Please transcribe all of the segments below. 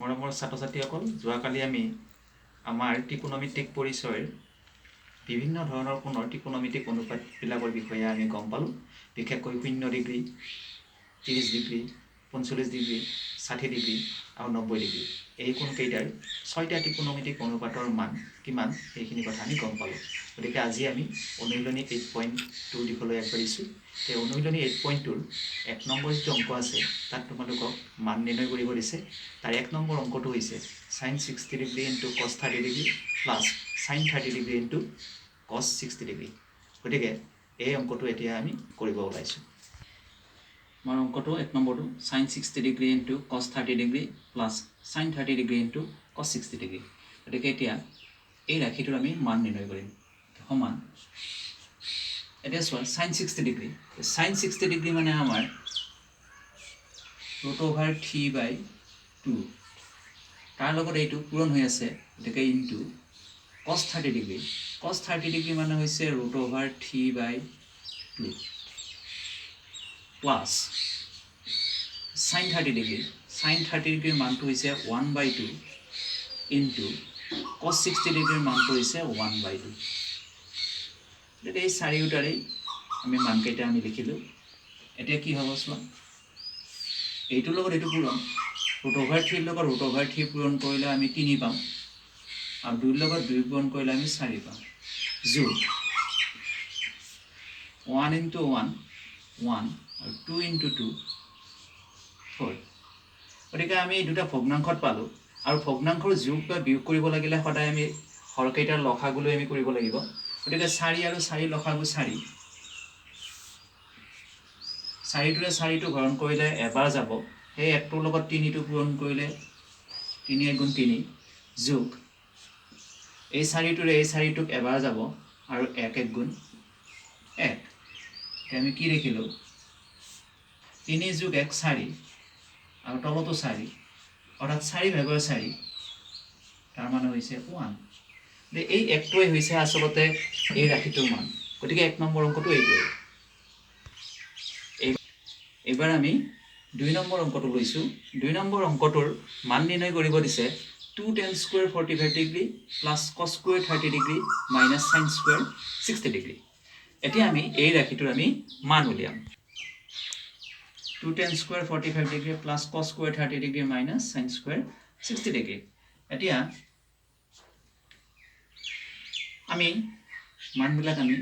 মৰমৰ ছাত্ৰ ছাত্ৰীসকল, যোৱাকালি আমি আমাৰ ত্ৰিকোণমিতিক পৰিচয়ৰ বিভিন্ন ধৰণৰ কোণৰ ত্ৰিকোণমিতিক অনুপাতবিলাকৰ বিষয়ে আমি গম পালোঁ। বিশেষকৈ 0 ডিগ্ৰী, 30 ডিগ্ৰী, 45 ডিগ্ৰী, 60 ডিগ্ৰী আৰু 90 ডিগ্ৰী এই কোণকেইটাৰ 6টা ত্ৰিকোণমিতিক অনুপাতৰ মান কিমান সেইখিনি কথা আমি গম পালোঁ। গতিকে আজি আমি অনুশীলনী 8.2 দিশলৈ আগবাঢ়িছোঁ। সেই অনুশীলনী 8.2ৰ 1 নম্বৰ যিটো অংক আছে তাত তোমালোকক মান নিৰ্ণয় কৰিব দিছে। তাৰ 1 নম্বৰ অংকটো হৈছে sin 60 degree into cos 30 degree plus sin 30 degree into cos 60 degree. গতিকে এই অংকটো এতিয়া আমি কৰিব ওলাইছোঁ। আমাৰ অংকটো 1 নম্বৰটো sin 60 degree into cos 30 degree plus sin 30 degree into cos 60 degree. গতিকে এতিয়া এই ৰাশিটোৰ আমি মান নিৰ্ণয় কৰিম। সমান এতিয়া চোৱা sin 60 ডিগ্ৰী, sin 60 ডিগ্ৰী মানে আমাৰ √3/2 তাৰ লগত এইটো পূৰণ হৈ আছে, গতিকে into cos 30 degree. cos 30 degree মানে হৈছে √3/2 প্লাছ sin 30 ডিগ্ৰী। sin 30 ডিগ্ৰীৰ মানটো হৈছে 1/2 ইনটু cos 60 ডিগ্ৰীৰ মানটো হৈছে 1/2। গতিকে এই চাৰিওটাৰেই আমি মানকেইটা আমি লিখিলোঁ। এতিয়া কি হ'ব চোৱা, এইটোৰ লগত এইটো পূৰণ, √3ৰ লগত √3 পূৰণ কৰিলে আমি 3 পাম আৰু 2ৰ লগত 2 পূৰণ কৰিলে আমি 4 পাম। যোগ 1 ইনটু 1 1 আৰু 2 ইনটু 2 4। গতিকে আমি এই দুটা ভগ্নাংশত পালোঁ আৰু ভগ্নাংশৰ যোগ বা বিয়োগ কৰিব লাগিলে সদায় আমি হৰকেইটাৰ লসাগুলৈ আমি কৰিব লাগিব। গতিকে 4 আৰু 4 লসাগু 4, 4টোৰে 4টো হৰণ কৰিলে এবাৰ যাব, সেই 1টোৰ লগত 3টো পূৰণ কৰিলে 3 × 3 যোগ এই 4টোৰে এই 4টোক এবাৰ যাব আৰু 1 × 1 1। আমি কি দেখিলোঁ, 3 যোগ 1 4 আৰু তলতো 4, অৰ্থাৎ 4/4, তাৰ মানে হৈছে 1। এই একটোৱে হৈছে আচলতে এই ৰাশিটোৰ মান। গতিকে 1 নম্বৰ অংকটো এইটোৱে। এইবাৰ আমি 2 নম্বৰ অংকটো লৈছোঁ। 2 নম্বৰ অংকটোৰ মান নিৰ্ণয় কৰিব দিছে 2 tan square 45 degree plus cos square 30 degree minus sin square 60 degree. এতিয়া আমি এই ৰাশিটোৰ আমি মান উলিয়াম। 2 tan square 45 degree plus cos square 30 degree minus sin square 60 degree. এতিয়া আমি মানবিলাক আমি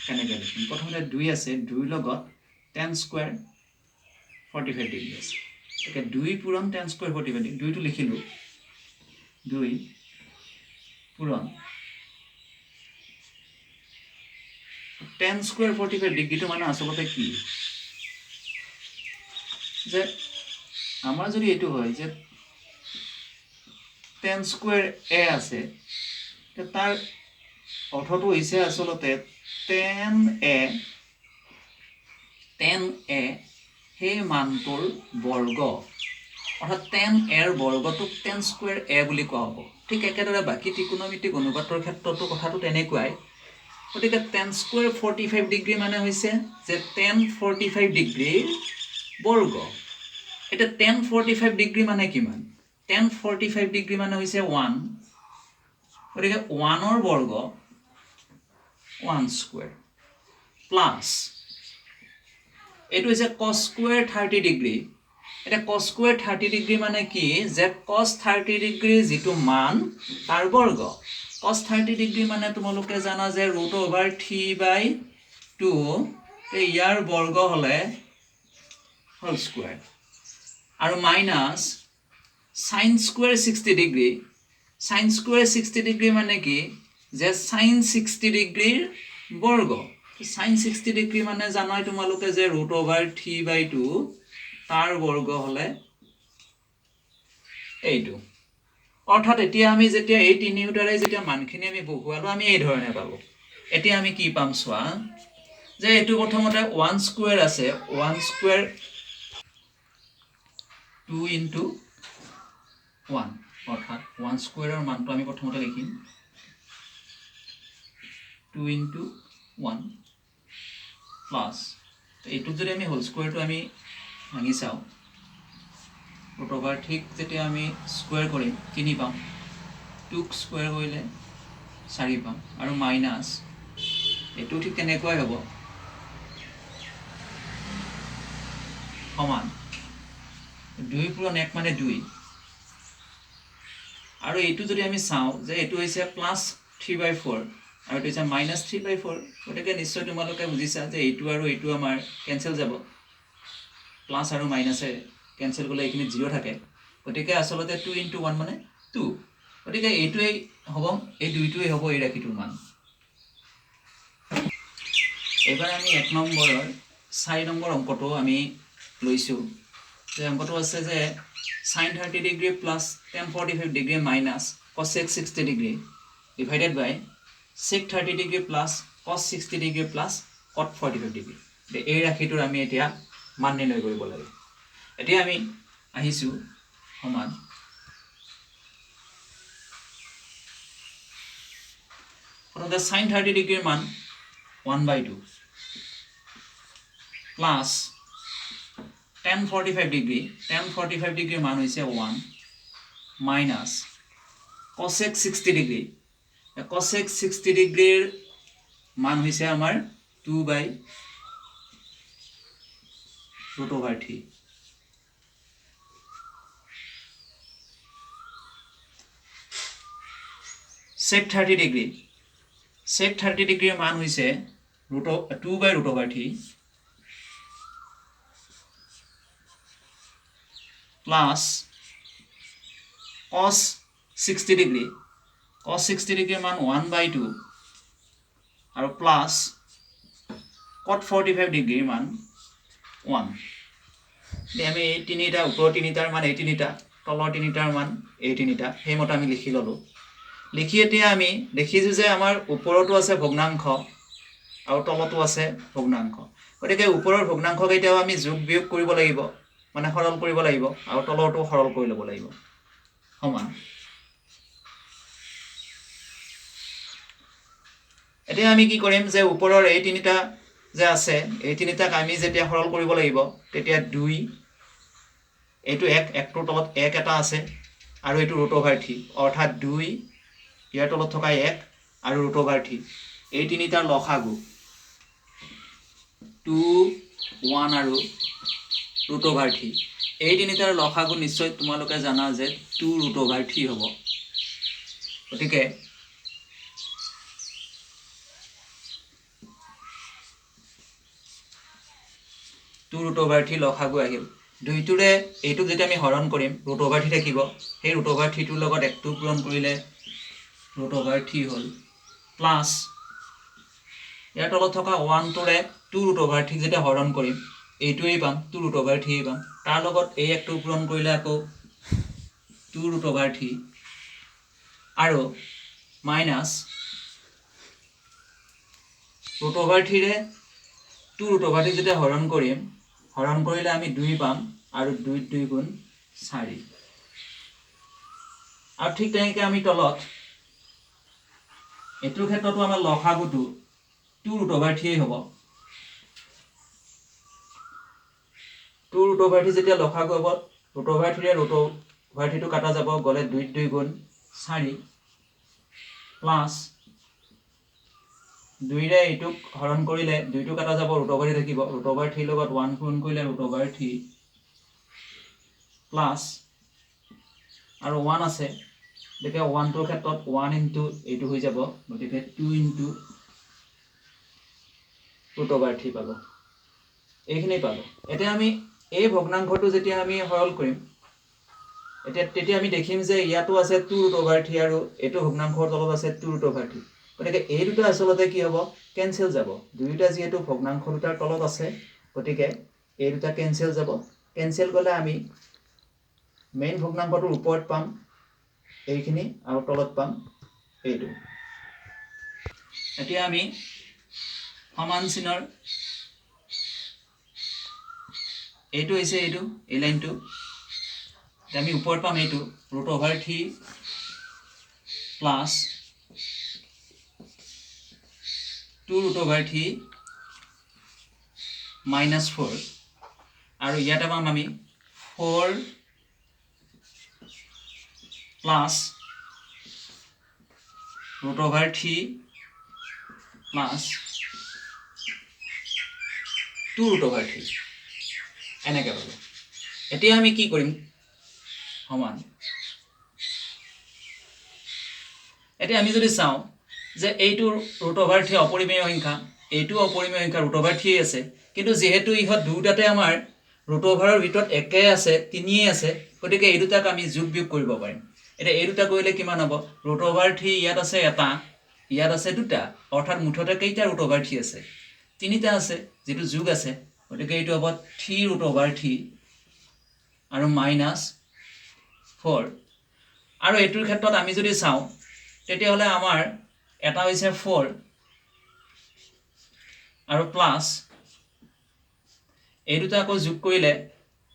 কেনেকৈ লিখিম? প্ৰথমতে 2 আছে, 2ৰ লগত tan স্কুৱেৰ 45 ডিগ্ৰী আছে। গতিকে 2 পূৰণ tan স্কুৱেৰ 45 ডিগ্ৰী, 2টো লিখিলোঁ, 2 পূৰণ tan স্কুৱেৰ 45 ডিগ্ৰীটো মানে আচলতে কি, যে আমাৰ যদি এইটো হয় যে tan স্কুৱেৰ a আছে, তাৰ অৰ্থটো হৈছে আচলতে tan a সেই মানটোৰ বৰ্গ, অৰ্থাৎ tan a ৰ বৰ্গটোক tan স্কুৱেৰ a বুলি কোৱা হ'ব। ঠিক একেদৰে বাকী ত্ৰিকোণমিতিক অনুপাতৰ ক্ষেত্ৰতো কথাটো তেনেকুৱাই। গতিকে tan স্কুৱেৰ 45 ডিগ্ৰী মানে হৈছে যে tan 45 ডিগ্ৰীৰ বৰ্গ। এতিয়া tan 45 ডিগ্ৰী মানে কিমান? tan 45 ডিগ্ৰী মানে হৈছে 1। গতিকে 1ৰ বৰ্গ 1 স্কুৱেৰ প্লাছ এইটো হৈছে cos স্কুৱেৰ 30 ডিগ্ৰী। এতিয়া cos স্কুৱেৰ 30 ডিগ্ৰী মানে কি, যে cos 30 ডিগ্ৰীৰ যিটো মান তাৰ বৰ্গ। cos 30 ডিগ্ৰী মানে তোমালোকে জানা যে √3/2, ইয়াৰ বৰ্গ হ'লে হোল স্কুৱেৰ আৰু minus sin square 60 degree. sin square 60 degree মানে কি, যে sin 60 ডিগ্ৰীৰ বৰ্গ। sin 60 ডিগ্ৰী মানে জানাই তোমালোকে যে √3/2 তাৰ বৰ্গ হ'লে এইটো। অৰ্থাৎ এতিয়া আমি যেতিয়া এই তিনিওটাৰে যেতিয়া মানখিনি আমি বহুৱালোঁ, আমি এই ধৰণে পালোঁ। এতিয়া আমি কি পাম চোৱা, যে এইটো প্ৰথমতে 1 স্কুৱেৰ আছে, 1 স্কুৱেৰ 2 × 1, অৰ্থাৎ 1 স্কুৱেৰৰ মানটো আমি প্ৰথমতে লিখিম 2 × 1 প্লাছ এইটোক যদি আমি হোল স্কুৱেৰটো আমি ভাঙি চাওঁ, ৰুট অভাৰ ঠিক যেতিয়া আমি স্কুৱেৰ কৰিম 3 পাম, 2ক স্কুৱেৰ কৰিলে 4 পাম, আৰু মাইনাছ এইটো ঠিক তেনেকুৱাই হ'ব সমান 2 পূৰণ 1 মানে 2, আৰু এইটো যদি আমি চাওঁ যে এইটো হৈছে প্লাছ 3/4 আৰু এইটো হৈছে মাইনাছ 3/4, গতিকে নিশ্চয় তোমালোকে বুজিছা যে এইটো আৰু এইটো আমাৰ কেঞ্চেল যাব, প্লাছ আৰু মাইনাছে কেঞ্চেল কৰিলে এইখিনি 0 থাকে, গতিকে আচলতে 2 × 1 মানে 2, গতিকে এইটোৱেই হ'ব, এই দুইটোৱেই হ'ব এই ৰাশিটোৰ মান। এইবাৰ আমি 1 নম্বৰৰ 4 নম্বৰ অংকটো আমি লৈছোঁ, যে অংকটো আছে যে sin 30 degree plus tan 45 degree minus cos 60 degree divided by sec 30 degree plus cos 60 degree plus cot 45 degree. এই ৰাশিটোৰ আমি এতিয়া মান নিৰ্ণয় কৰিব লাগে। এতিয়া আমি আহিছোঁ সমান প্ৰথমতে sin 30 ডিগ্ৰীৰ মান 1/2 প্লাছ tan 45 ডিগ্ৰী, tan 45 ডিগ্ৰীৰ মান হৈছে 1 মাইনাছ cos 60 ডিগ্ৰী, cos 60 ডিগ্ৰীৰ মান হৈছে আমাৰ 2/√3। sec 30 ডিগ্ৰী, sec 30 ডিগ্ৰীৰ মান হৈছে 2/√3 প্লাছ cos 60 ডিগ্ৰী, cos 60 ডিগ্ৰীৰ মান 1/2 আৰু প্লাছ cot 45 ডিগ্ৰীৰ মান 1। আমি এই তিনিটা ওপৰৰ তিনিটাৰ মান এই তিনিটা, তলৰ তিনিটাৰ মান এই তিনিটা, সেইমতে আমি লিখি ল'লোঁ। লিখি এতিয়া আমি দেখিছোঁ যে আমাৰ ওপৰতো আছে ভগ্নাংশ আৰু তলতো আছে ভগ্নাংশ, গতিকে ওপৰৰ ভগ্নাংশকেইটাও আমি যোগ বিয়োগ কৰিব লাগিব, মানে সৰল কৰিব লাগিব, আৰু তলৰটো সৰল কৰি ল'ব লাগিব সমান। এতিয়া আমি কি কৰিম যে ওপৰৰ এই তিনিটা যে আছে এই তিনিটাক আমি যেতিয়া সৰল কৰিব লাগিব তেতিয়া 2, এইটো 1, 1টোৰ তলত 1 এটা আছে, আৰু এইটো √3, অৰ্থাৎ 2 ইয়াৰ তলত থকা 1 আৰু √3, এই তিনিটাৰ লসাগু 2, 1 আৰু √3, এই তিনিটাৰ লসাগু নিশ্চয় তোমালোকে জানা যে 2√3 হ'ব। গতিকে 2√3 লসাগু আহিল, দুইটোৰে এইটোক যেতিয়া আমি হৰণ কৰিম √3 থাকিব, সেই √3টোৰ লগত 1টো পূৰণ কৰিলে √3 হ'ল, প্লাছ ইয়াৰ তলত থকা 1টোৰে 2√3 যেতিয়া হৰণ কৰিম এইটোৱেই পাম, 2√3 পাম, তাৰ লগত এই 1টো পূৰণ কৰিলে আকৌ 2√3 আৰু মাইনাছ √3ৰে 2√3 যেতিয়া হৰণ কৰিম, হৰণ কৰিলে আমি 2 পাম, আৰু 2 2 গুণ 4, আৰু ঠিক তেনেকৈ আমি তলত এইটোৰ ক্ষেত্ৰতো আমাৰ লসাগুটো 2√3 হ'ব। 2√3 যেতিয়া লসাগু হ'ব, √3ৰে √3টো কাটা যাব, গ'লে 2 2 গুণ 4 প্লাছ 2ৰে এইটোক হৰণ কৰিলে 2টো কাটা যাব, √3 থাকিব, √3 লগত 1 পূৰণ কৰিলে √3 প্লাছ আৰু 1 আছে, গতিকে 1টোৰ ক্ষেত্ৰত 1 × এইটো হৈ যাব, গতিকে 2 × √3 পাব, এইখিনি পাব। এতিয়া আমি এই ভগ্নাংশটো যেতিয়া আমি সৰল কৰিম তেতিয়া আমি দেখিম যে ইয়াতো আছে 2√3 আৰু এইটো ভগ্নাংশৰ তলত আছে 2√3, গতিকে এই দুটা আচলতে কি হ'ব, কেঞ্চেল যাব, দুয়োটা যিহেতু ভগ্নাংশ দুটাৰ তলত আছে, গতিকে এই দুটা কেঞ্চেল যাব, কেঞ্চেল গ'লে আমি মেইন ভগ্নাংশটোৰ ওপৰত পাম এইখিনি আৰু তলত পাম এইটো। এতিয়া আমি সমান চিনৰ এইটো হৈছে এইটো এই লাইনটো, আমি ওপৰত পাম এইটো √3 প্লাছ 2√3 - 4, আৰু ইয়াতে পাম আমি 4 প্লাছ √3 প্লাছ 2√3 এনেকৈ পালো। এতিয়া আমি কি কৰিম সমান, এতিয়া আমি যদি চাওঁ যে এইটো √3 অপৰিমেয় সংখ্যা, এইটো অপৰিমেয় সংখ্যা √3 আছে, কিন্তু যেহেতু ইহঁত দুয়োটাতে আমাৰ ৰুটঅভাৰৰ ভিতৰত একে আছে, 3 আছে, গতিকে এই দুটাক আমি যোগ বিয়োগ কৰিব পাৰিম। এতিয়া এই দুটা কৰিলে কিমান হ'ব, √3 ইয়াত আছে এটা, ইয়াত আছে দুটা, অৰ্থাৎ মুঠতে কেইটা √3 আছে, 3টা আছে, যিটো যোগ আছে, গতিকে এইটো হ'ব 3√3 আৰু -4। আৰু এইটোৰ ক্ষেত্ৰত আমি যদি চাওঁ তেতিয়াহ'লে আমাৰ এটা হৈছে 4 আৰু প্লাছ এই দুটা আকৌ যোগ কৰিলে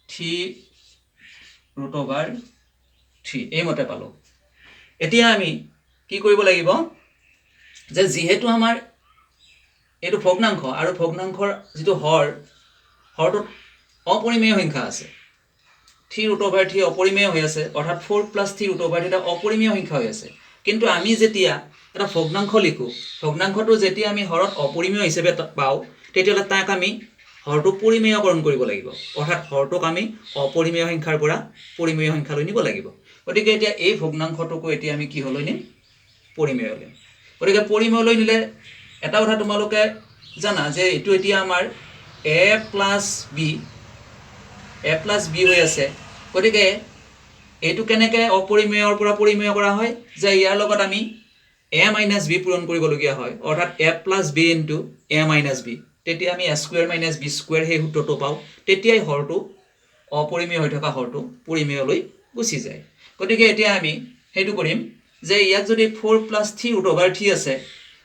3√3 এইমতে পালোঁ। এতিয়া আমি কি কৰিব লাগিব যে যিহেতু আমাৰ এইটো ভগ্নাংশ আৰু ভগ্নাংশৰ যিটো হৰটোত অপৰিমেয় সংখ্যা আছে, 3√3 অপৰিমেয় হৈ আছে, অৰ্থাৎ 4 + 3√3 এটা অপৰিমেয় সংখ্যা হৈ আছে। কিন্তু আমি যেতিয়া এটা ভগ্নাংশ লিখোঁ, ভগ্নাংশটো যেতিয়া আমি হৰত অপৰিমেয় হিচাপে পাওঁ, তেতিয়াহ'লে তাক আমি হৰটো পৰিমেয়কৰণ কৰিব লাগিব, অৰ্থাৎ হৰটোক আমি অপৰিমেয় সংখ্যাৰ পৰা পৰিমেয় সংখ্যালৈ নিব লাগিব। গতিকে এতিয়া এই ভগ্নাংশটোকো এতিয়া আমি কিহলৈ নিম, পৰিমেয়লৈ। গতিকে পৰিমেয়লৈ নিলে এটা কথা তোমালোকে জানা যে এইটো এতিয়া আমাৰ a + b হৈ আছে। গতিকে এইটো কেনেকৈ অপৰিমেয়ৰ পৰা পৰিমেয় কৰা হয়, যে ইয়াৰ লগত আমি a - b পূৰণ কৰিবলগীয়া হয়, অৰ্থাৎ a + b × a - b, তেতিয়া আমি a² - b² সেই সূত্ৰটো পাওঁ, তেতিয়াই হৰটো অপৰিমেয় হৈ থকা হৰটো পৰিমেয়লৈ গুচি যায়। গতিকে এতিয়া আমি সেইটো কৰিম যে ইয়াত যদি 4 + 3√3 আছে,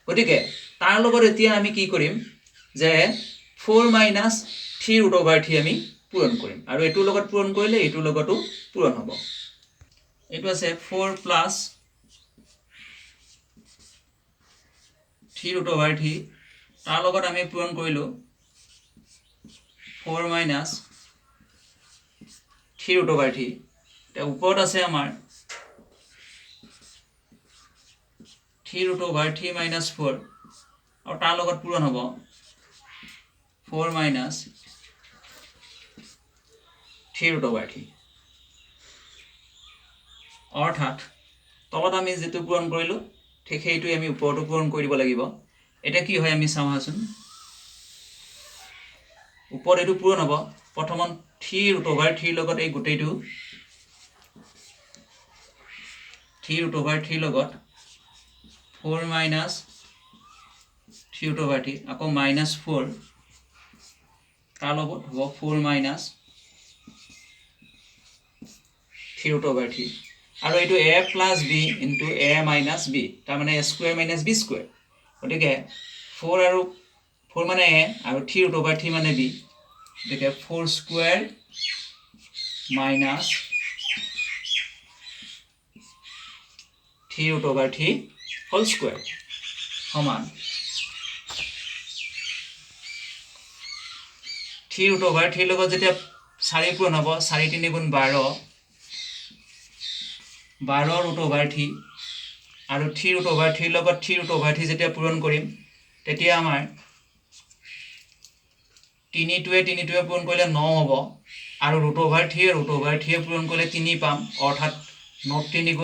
গতিকে তাৰ লগত এতিয়া আমি কি কৰিম যে 4 - 3√3 আমি পূৰণ কৰিম, আৰু এইটোৰ লগত পূৰণ কৰিলে এইটোৰ লগতো পূৰণ হ'ব। এইটো আছে 4 + 3√3, তাৰ লগত আমি পূৰণ কৰিলোঁ 4 - 3√3। এতিয়া ওপৰত আছে আমাৰ 3√3 - 4, আৰু তাৰ লগত পূৰণ হ'ব 4 - 3√3। অৰ্থাৎ তলত আমি যিটো পূৰণ কৰিলোঁ ঠিক সেইটোৱে আমি ওপৰতো পূৰণ কৰি দিব লাগিব। এতিয়া কি হয় আমি চাওঁ আহাচোন, ওপৰত এইটো পূৰণ হ'ব, প্ৰথমত 3√3 লগত এই গোটেইটো 3√3 লগত 4 - 3√3, আকৌ -4, তাৰ লগত হ'ব 4 - 3√3, আৰু এইটো a + b × a - b, তাৰমানে a² - b²। গতিকে 4 আৰু 4 মানে a আৰু 3√3 মানে b, গতিকে 4² - 3√3² সমান 3√3 লগত যেতিয়া 4 পূৰণ হ'ব, 4 × 3 = 12, 12√3, আৰু 3√3 লগত 3√3 যেতিয়া পূৰণ কৰিম তেতিয়া আমাৰ 3টোৱে পূৰণ কৰিলে 9 হ'ব, আৰু √3 পূৰণ কৰিলে 3 পাম, অৰ্থাৎ 9 × 3 =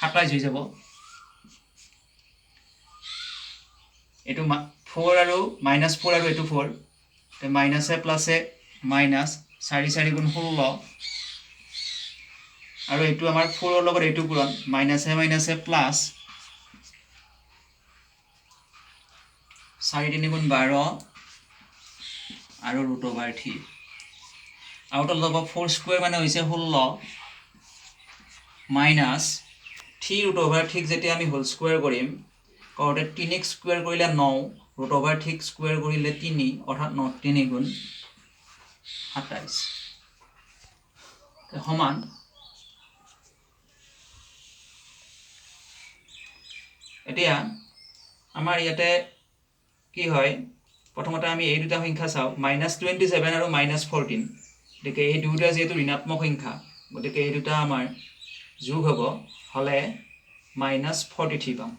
27 হৈ যাব। এইটো 4 আৰু -4 আৰু এইটো 4, মাইনাছে প্লাছে মাইনাছ, 4 × 4 = 16, আৰু এইটো আমাৰ 4ৰ লগত এইটো পূৰণ, মাইনাছে মাইনাছে প্লাছ, 4 × 3 = 12, আৰু √3, আৰু তলত হ'ব 4² মানে হৈছে 16, মাইনাছ 3√3 যেতিয়া আমি হোল স্কুৱেৰ কৰিম, কৰোঁতে 3ক স্কুৱেৰ কৰিলে 9, √3 স্কুৱেৰ কৰিলে 3, অৰ্থাৎ 9 × 3 = 27 সমান। এতিয়া আমাৰ ইয়াতে কি হয়, প্ৰথমতে আমি এই দুটা সংখ্যা চাওঁ, -27 আৰু -14, গতিকে এই দুয়োটা যিহেতু ঋণাত্মক সংখ্যা, গতিকে এই দুটা আমাৰ যোগ হ'ব হলে -43 পাম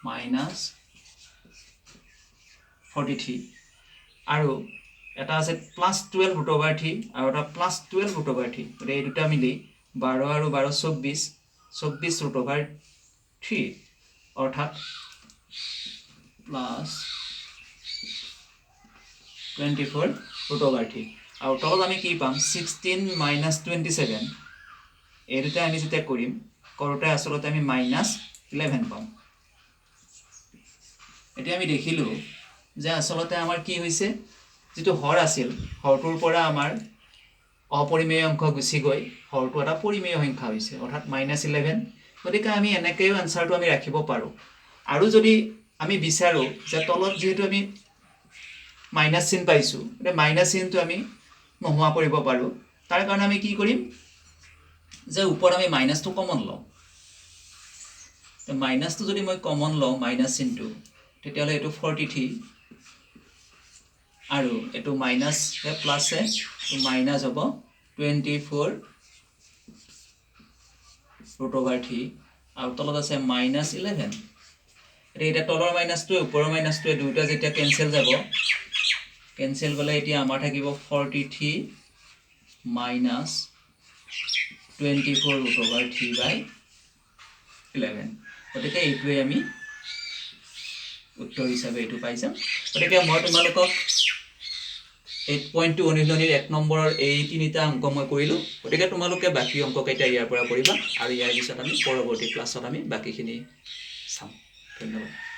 -43 আৰু এটা আছে +12√3 আৰু এটা +12√3 গতিকে এই দুটা মিলি 12 আৰু 12 24√3 অৰ্থাৎ +24√3 আৰু তলত আমি কি পাম 16 - 27 এই দুটা আমি যেতিয়া কৰিম কৰোঁতে আচলতে আমি -11 পাম এতিয়া আমি দেখিলো যে আচলতে আমাৰ কি হৈছে যেটো হৰ আছিল হৰটোৰ পৰা আমাৰ অপৰিমেয় অংক গুছি গৈ হৰটো এটা পৰিমেয় সংখ্যা হৈছে অৰ্থাৎ -11 গতিকে আমি এনেকৈও আনসাৰটো আমি ৰাখিব পাৰো আৰু যদি আমি বিচাৰো যে তলত যেহেতু আমি মাইনাস চিন পাইছো এটা মাইনাস চিনটো আমি নোহোৱা কৰিব পাৰো তাৰ কাৰণে আমি কি কৰিম যে ওপৰ আমি মাইনাসটো কমন লওঁ তো মাইনাসটো যদি মই কমন লওঁ মাইনাস চিনটো তেতিয়ালে এটো 43 আৰু এটো মাইনাস এ প্লাস এ তো মাইনাস হ'ব 24√3 আৰু তলত আছে -11 এটা তলৰ মাইনাসটো ওপৰৰ মাইনাসটো দুটা যেতিয়া কেনসেল যাব কেনসেল গলে এতিয়া আমাৰ থাকিব 43 minus 24/3/11 গতিকে এইটোৱে আমি উত্তৰ হিচাপে এইটো পাই যাম গতিকে মই তোমালোকক 8.2 অনুশীলনীৰ 1 নম্বৰৰ এই তিনিটা অংক মই কৰিলো গতিকে তোমালোকে বাকি অংক কেইটা ইয়াৰ পৰা কৰিবা আৰু ইয়াৰ পিছত আমি পৰৱৰ্তী ক্লাছত আমি বাকিখিনি চাম ধন্যবাদ